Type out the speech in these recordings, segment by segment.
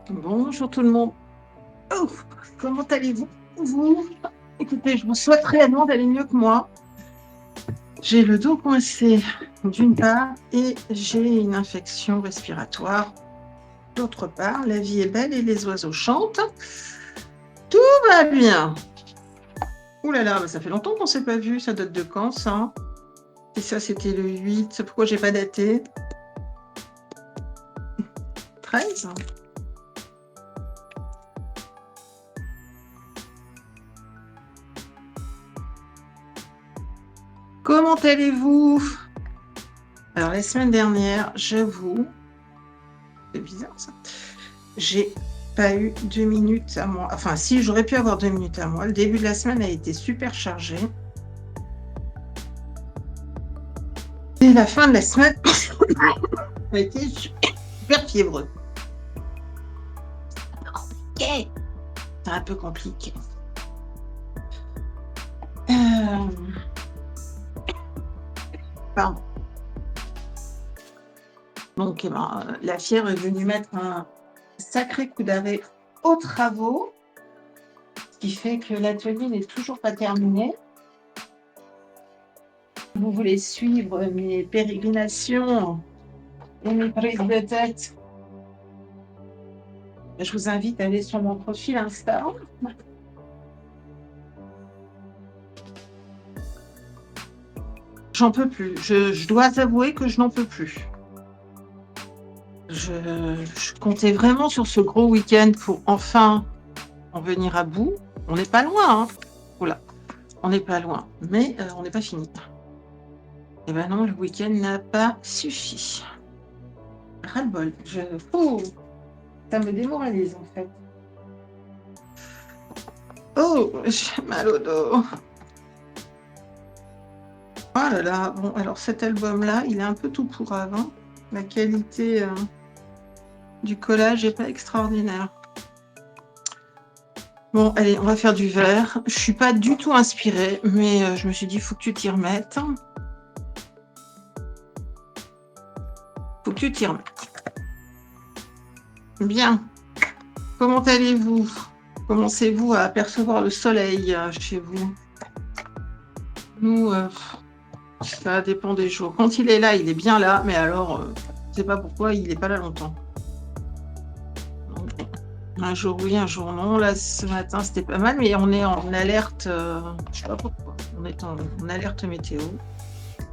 Bonjour tout le monde. Oh, comment allez-vous? Vous? Écoutez, je vous souhaite réellement d'aller mieux que moi. J'ai le dos coincé d'une part et j'ai une infection respiratoire d'autre part. La vie est belle et les oiseaux chantent. Tout va bien. Ouh là là, ça fait longtemps qu'on ne s'est pas vu. Ça date de quand ça? Et ça, c'était le 8. Pourquoi j'ai pas daté? 13? Comment allez-vous? Alors, la semaine dernière, j'avoue, c'est bizarre ça. J'ai pas eu 2 minutes à moi. Enfin, si, j'aurais pu avoir 2 minutes à moi. Le début de la semaine a été super chargé. Et la fin de la semaine a été super fiévreux. C'est un peu compliqué. Pardon. Donc, la fièvre est venue mettre un sacré coup d'arrêt aux travaux, ce qui fait que l'atelier n'est toujours pas terminé. Vous voulez suivre mes pérégrinations et mes prises de tête? Je vous invite à aller sur mon profil Insta. J'en peux plus. Je dois avouer que je n'en peux plus. Je comptais vraiment sur ce gros week-end pour enfin en venir à bout. On n'est pas loin, hein. Oula, on n'est pas loin, mais on n'est pas fini. Eh ben non, le week-end n'a pas suffi. Ras-le-bol. Ça me démoralise en fait. Oh, j'ai mal au dos. Oh là là. Bon, alors cet album-là, il est un peu tout pourrave, hein. La qualité du collage n'est pas extraordinaire. Bon, allez, on va faire du vert. Je suis pas du tout inspirée, mais je me suis dit, il faut que tu t'y remettes. Faut que tu t'y remettes. Bien. Comment allez-vous? Commencez-vous à apercevoir le soleil chez vous? Nous, ça dépend des jours. Quand il est là, il est bien là, mais alors, je ne sais pas pourquoi, il n'est pas là longtemps. Donc, un jour oui, un jour non. Là, ce matin, c'était pas mal, mais on est en alerte, je ne sais pas pourquoi. On est en alerte météo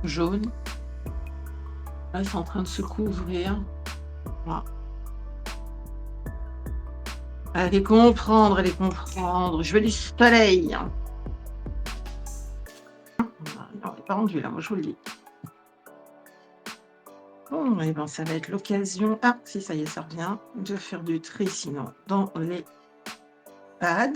jaune. Là, c'est en train de se couvrir. Voilà. Allez comprendre, allez comprendre. Je veux du soleil. On n'est pas rendu là, moi je vous le dis. Bon, et ben ça va être l'occasion. Ah, si, ça y est, ça revient. De faire du tri, sinon, dans les pads.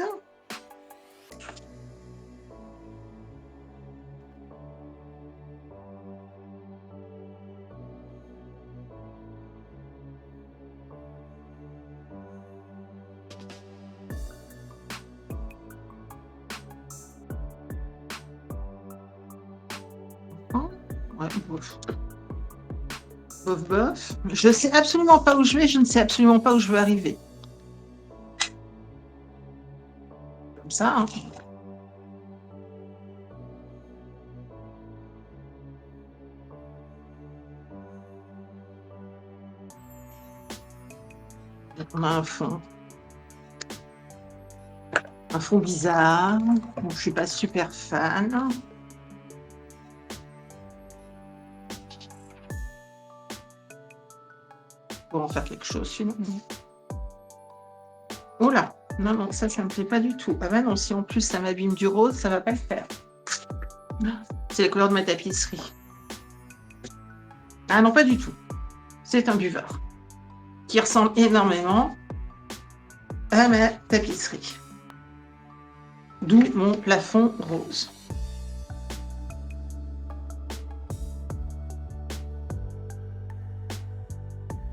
Ouais, bof. Bof, bof. Je sais absolument pas où je vais, je ne sais absolument pas où je veux arriver. Comme ça, hein. On a un fond bizarre, dont je suis pas super fan. Pour en faire quelque chose, sinon. Oh là, non, ça me plaît pas du tout. Ah bah non, si en plus ça m'abîme du rose, ça va pas le faire. C'est la couleur de ma tapisserie. Ah non, pas du tout. C'est un buveur qui ressemble énormément à ma tapisserie. D'où mon plafond rose.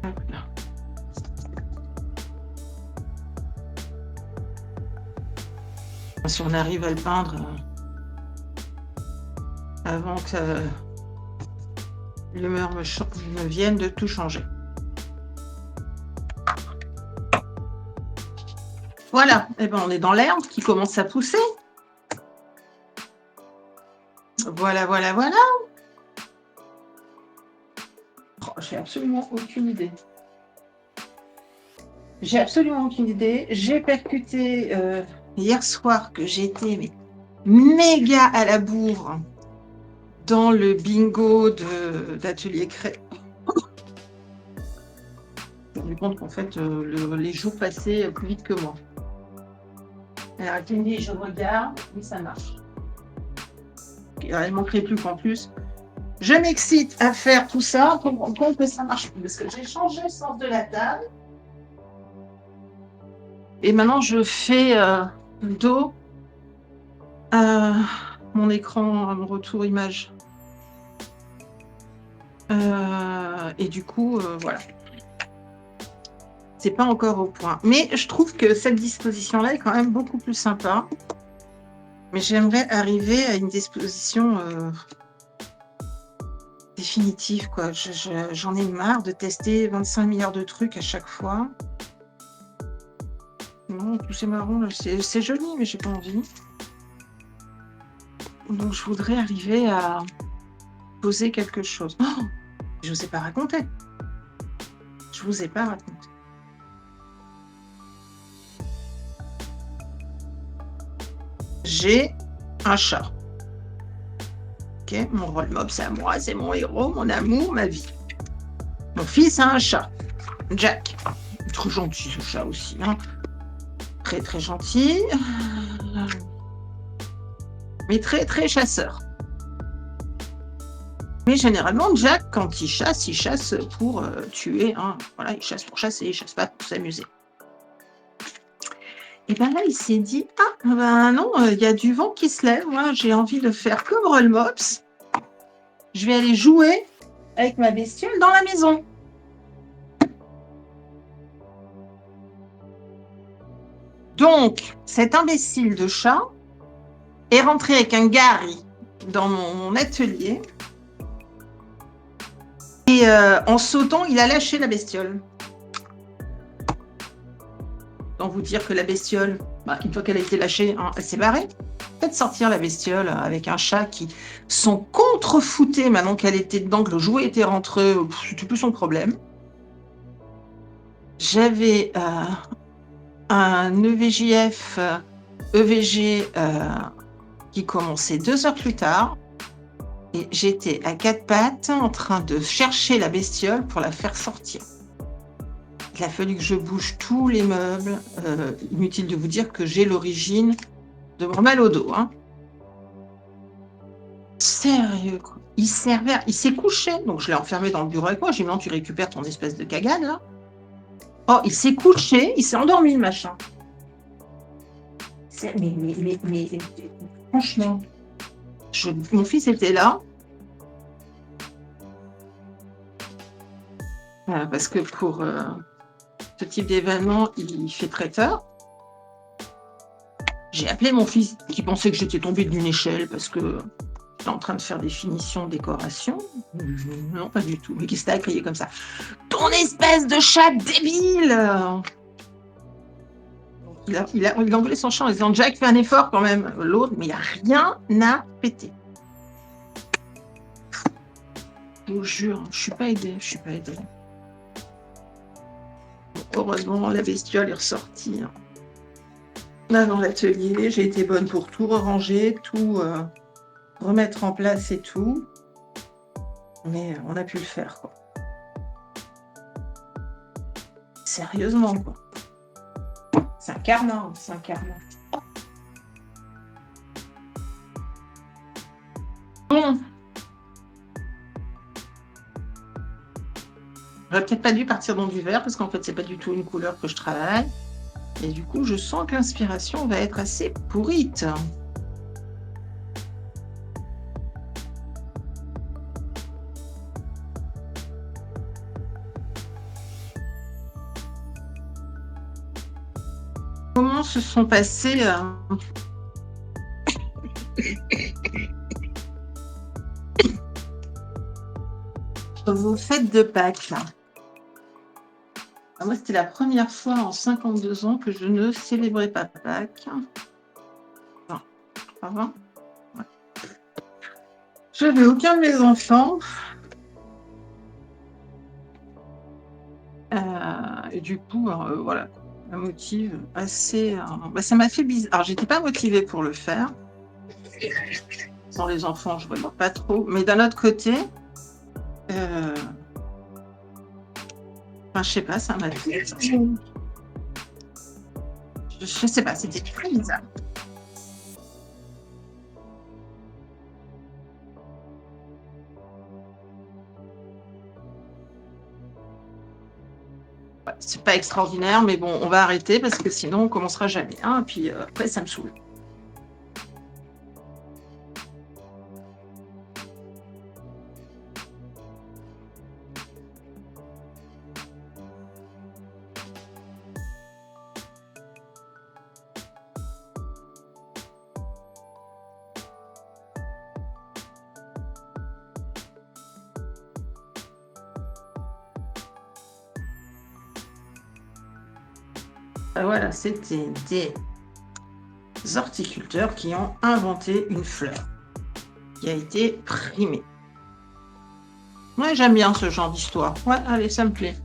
Voilà. Si on arrive à le peindre avant que l'humeur me vienne de tout changer. Voilà, eh ben, on est dans l'herbe qui commence à pousser. Voilà, voilà, voilà. Oh, j'ai absolument aucune idée. J'ai absolument aucune idée. J'ai percuté hier soir que j'étais méga à la bourre dans le bingo d'Atelier Cré. Je me suis rendu compte qu'en fait, les jours passaient plus vite que moi. Alors, attendez, je regarde. Oui, ça marche. Il ne manquerait plus qu'en plus, je m'excite à faire tout ça pour me rendre compte que ça marche plus. Parce que j'ai changé le sens de la table. Et maintenant, je fais dos à mon écran, à mon retour image. Et du coup, voilà. C'est pas encore au point. Mais je trouve que cette disposition-là est quand même beaucoup plus sympa. Mais j'aimerais arriver à une disposition définitive, quoi. J'en ai marre de tester 25 milliards de trucs à chaque fois. Non, tous ces marrons, là, c'est joli, mais j'ai pas envie. Donc, je voudrais arriver à poser quelque chose. Oh, je vous ai pas raconté. Je vous ai pas raconté. J'ai un chat. Ok, mon rôle mob, c'est à moi, c'est mon héros, mon amour, ma vie. Mon fils a un chat, Jack. Trop gentil ce chat aussi, hein. Très très gentil, mais très très chasseur. Mais généralement, Jack, quand il chasse pour tuer. Hein. Voilà, il chasse pour chasser, il chasse pas pour s'amuser. Et bien là, il s'est dit, ah ben non, il y a du vent qui se lève. Moi, j'ai envie de faire comme Roll Mops. Je vais aller jouer avec ma bestiole dans la maison. Donc, cet imbécile de chat est rentré avec un Gary dans mon atelier et en sautant, il a lâché la bestiole. Tant vous dire que la bestiole, une fois qu'elle a été lâchée, hein, elle s'est barrée. Faites sortir la bestiole avec un chat qui sont contrefoutés maintenant qu'elle était dedans, que le jouet était rentré, c'était plus son problème. J'avais un EVJF, EVG qui commençait 2 heures plus tard. Et j'étais à 4 pattes en train de chercher la bestiole pour la faire sortir. Il a fallu que je bouge tous les meubles. Inutile de vous dire que j'ai l'origine de mon mal au dos. Hein. Sérieux, quoi. Il s'est couché. Donc, je l'ai enfermé dans le bureau avec moi. J'ai dit, non, tu récupères ton espèce de cagade, là. Oh, il s'est couché. Il s'est endormi, le machin. Mais franchement, mon fils était là. Parce que pour ce type d'événement, il fait traiteur. J'ai appelé mon fils qui pensait que j'étais tombée d'une échelle parce que j'étais en train de faire des finitions, décoration. Non, pas du tout. Mais qu'est-ce que t'as à crier comme ça? Ton espèce de chat débile! Il a engueulé son chat en disant Jack, fais un effort quand même. L'autre, mais il n'y a rien à péter. Je vous jure, je suis pas aidée. Heureusement, la bestiole est ressortie. Là, dans l'atelier, j'ai été bonne pour tout ranger, tout remettre en place et tout. Mais on a pu le faire, quoi. Sérieusement, quoi. C'est un carnat. Bon. J'aurais peut-être pas dû partir dans du vert parce qu'en fait, c'est pas du tout une couleur que je travaille. Et du coup, je sens que l'inspiration va être assez pourrite. Comment se sont passées vos fêtes de Pâques, là? Moi, c'était la première fois en 52 ans que je ne célébrais pas Pâques. Non, pas vrai. Ouais. Je n'avais aucun de mes enfants. Et du coup, voilà, ça motive assez. Ça m'a fait bizarre. Alors, j'étais pas motivée pour le faire. Sans les enfants, je ne voyais pas trop. Mais d'un autre côté, euh, je sais pas, ça m'a fait. Je sais pas, c'était très bizarre. Ouais, c'est pas extraordinaire, mais bon, on va arrêter parce que sinon on commencera jamais. Hein, et puis après, ça me saoule. Voilà, c'était des horticulteurs qui ont inventé une fleur qui a été primée. Ouais, j'aime bien ce genre d'histoire. Ouais, allez, ça me plaît.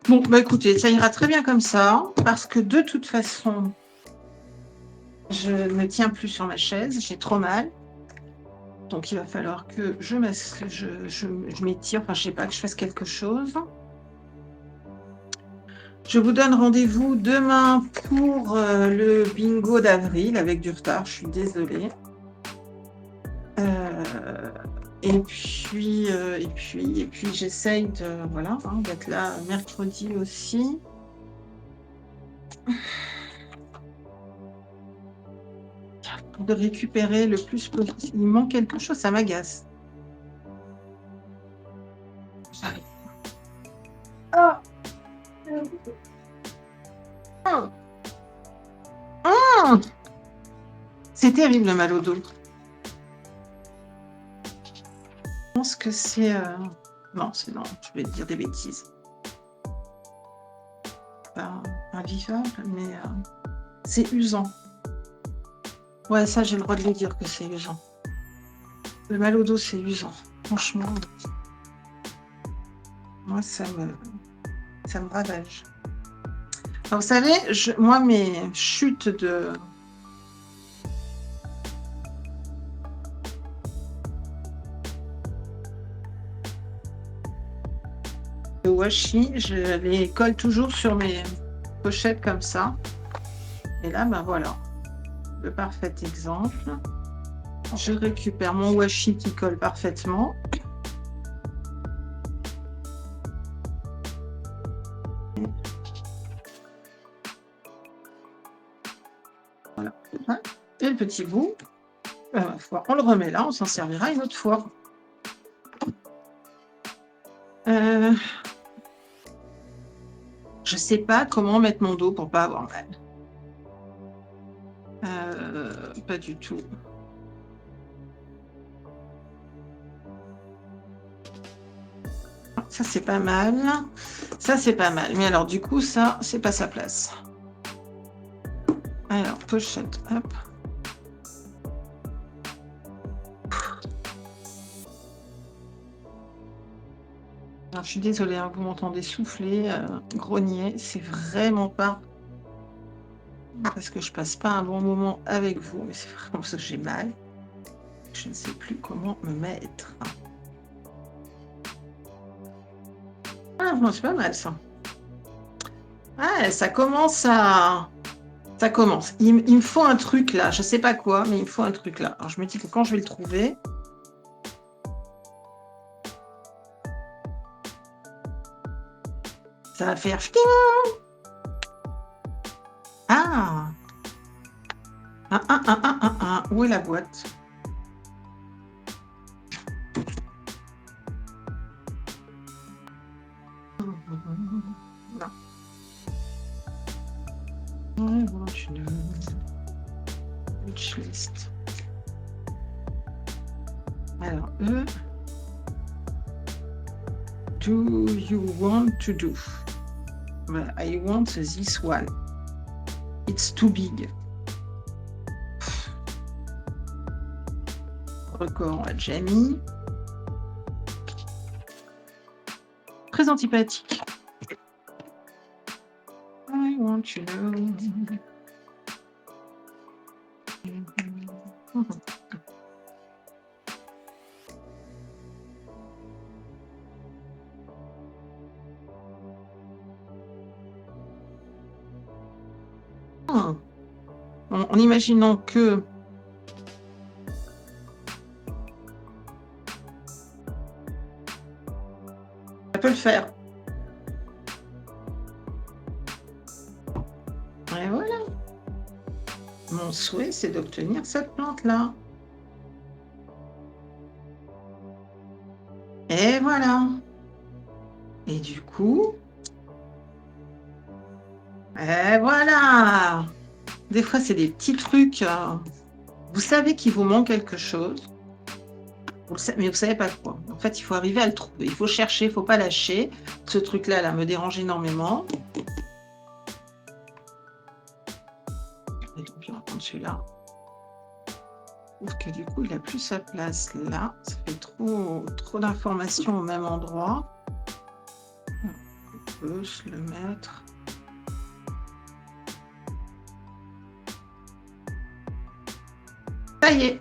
Bon, bah écoutez, ça ira très bien comme ça, parce que de toute façon, je ne tiens plus sur ma chaise, j'ai trop mal. Donc il va falloir que je m'étire, enfin je sais pas, que je fasse quelque chose. Je vous donne rendez-vous demain pour le bingo d'avril, avec du retard, je suis désolée. Et puis j'essaye d'être là mercredi aussi. De récupérer le plus possible. Il manque quelque chose, ça m'agace. Ah. Ah. Ah. C'est terrible le mal au dos. Je pense que c'est... Non, je vais dire des bêtises. Pas invivable, mais c'est usant. Ouais, ça, j'ai le droit de le dire que c'est usant. Le mal au dos, c'est usant. Franchement, moi, ça me ravage. Alors, vous savez, moi, mes chutes de washi, je les colle toujours sur mes pochettes comme ça. Et là, ben voilà, le parfait exemple. Je récupère mon washi qui colle parfaitement. Voilà. Et le petit bout, on le remet là, on s'en servira une autre fois. Je sais pas comment mettre mon dos pour pas avoir mal. Pas du tout. Ça, c'est pas mal. Ça, c'est pas mal. Mais alors, du coup, ça, c'est pas sa place. Alors, pochette, hop. Alors, je suis désolée, hein, vous m'entendez souffler, grogner. C'est vraiment pas parce que je passe pas un bon moment avec vous, mais c'est vraiment parce que j'ai mal. Je ne sais plus comment me mettre. Ah, bon, c'est pas mal ça. Ah, ça commence à... Ça commence. Il me faut un truc là. Je sais pas quoi, mais il me faut un truc là. Alors, je me dis que quand je vais le trouver... Ça va faire fling. Ah. Où est la boîte? Non. Wishlist. Alors, do you want to do? Well, I want this one. It's too big. Record, on l'a déjà mis. Très antipathique. I want to know. En imaginant que ça peut le faire. Et voilà. Mon souhait, c'est d'obtenir cette plante-là. Et voilà. Et du coup, et voilà. Des fois, c'est des petits trucs. Vous savez qu'il vous manque quelque chose, mais vous savez pas quoi. En fait, il faut arriver à le trouver. Il faut chercher, il ne faut pas lâcher. Ce truc-là, là, me dérange énormément. Et donc, on va prendre celui-là. Je trouve que du coup, il n'a plus sa place là. Ça fait trop d'informations au même endroit. On peut se le mettre. Ça y est.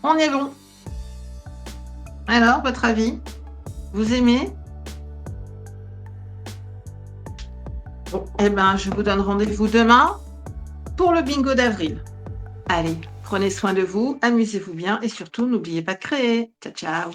On est bon. Alors, votre avis? Vous aimez? Bon, eh ben, je vous donne rendez-vous demain pour le bingo d'avril. Allez, prenez soin de vous, amusez-vous bien et surtout, n'oubliez pas de créer. Ciao, ciao.